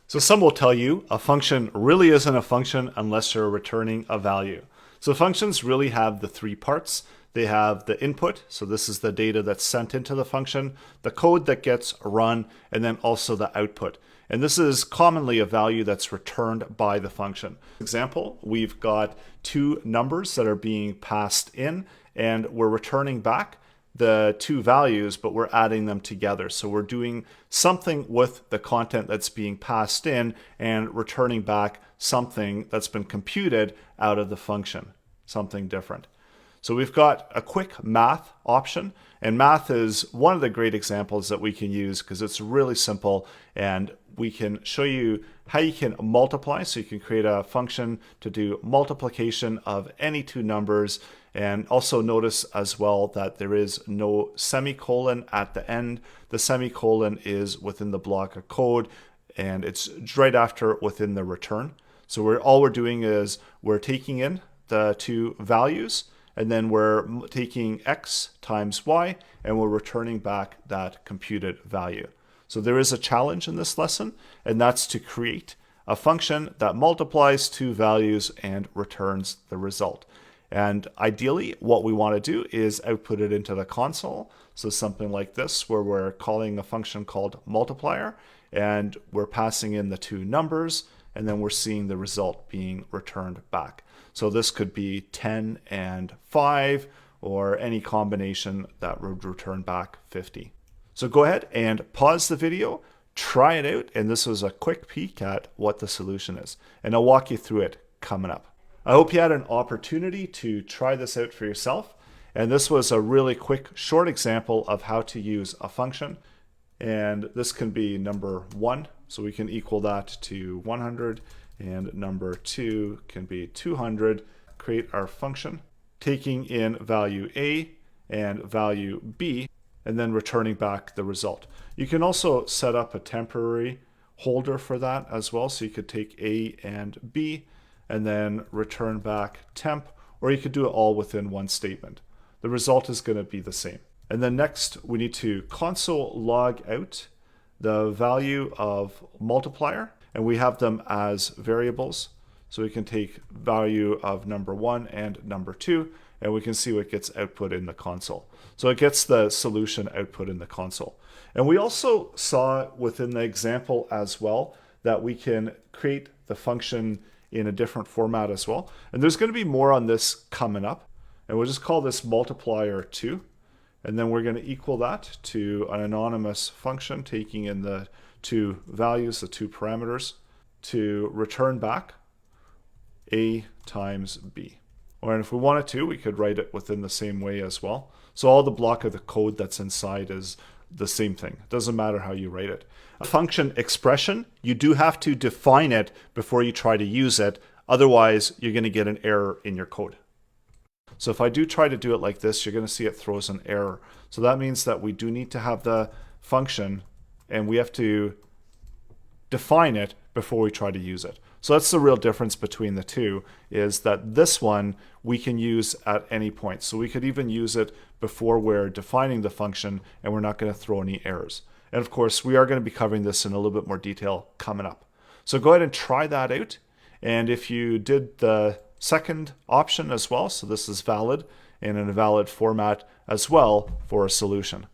So some will tell you a function really isn't a function unless you're returning a value. So functions really have the three parts. They have the input, so this is the data that's sent into the function, the code that gets run, and then also the output. And this is commonly a value that's returned by the function. For example, we've got two numbers that are being passed in, and we're returning back the two values, but we're adding them together. So we're doing something with the content that's being passed in and returning back something that's been computed out of the function, something different. So we've got a quick math option, and math is one of the great examples that we can use because it's really simple, and we can show you how you can multiply. So you can create a function to do multiplication of any two numbers, and also notice as well that there is no semicolon at the end. The semicolon is within the block of code, and it's right after within the return. So all we're doing is we're taking in the two values, and then we're taking x times y, and we're returning back that computed value. So there is a challenge in this lesson, and that's to create a function that multiplies two values and returns the result. And ideally, what we want to do is output it into the console. So something like this, where we're calling a function called multiplier, and we're passing in the two numbers, and then we're seeing the result being returned back. So this could be 10 and 5, or any combination that would return back 50. So go ahead and pause the video, try it out, and this was a quick peek at what the solution is. And I'll walk you through it coming up. I hope you had an opportunity to try this out for yourself. And this was a really quick, short example of how to use a function. And this can be number 1, so we can equal that to 100. And number 2 can be 200. Create our function, taking in value A and value B, and then returning back the result. You can also set up a temporary holder for that as well. So you could take A and B and then return back temp, or you could do it all within one statement. The result is going to be the same. And then next, we need to console log out the value of multiplier, and we have them as variables. So we can take value of number 1 and number 2, and we can see what gets output in the console. So it gets the solution output in the console. And we also saw within the example as well that we can create the function in a different format as well. And there's going to be more on this coming up. And we'll just call this multiplier 2. And then we're going to equal that to an anonymous function taking in the two values, the two parameters, to return back A times B. Or if we wanted to, we could write it within the same way as well. So all the block of the code that's inside is the same thing. It doesn't matter how you write it. A function expression, you do have to define it before you try to use it. Otherwise, you're going to get an error in your code. So if I do try to do it like this, you're going to see it throws an error. So that means that we do need to have the function, and we have to define it before we try to use it. So that's the real difference between the two, is that this one we can use at any point. So we could even use it before we're defining the function, and we're not going to throw any errors. And of course, we are going to be covering this in a little bit more detail coming up. So go ahead and try that out. And if you did the second option as well, so this is valid and in a valid format as well for a solution.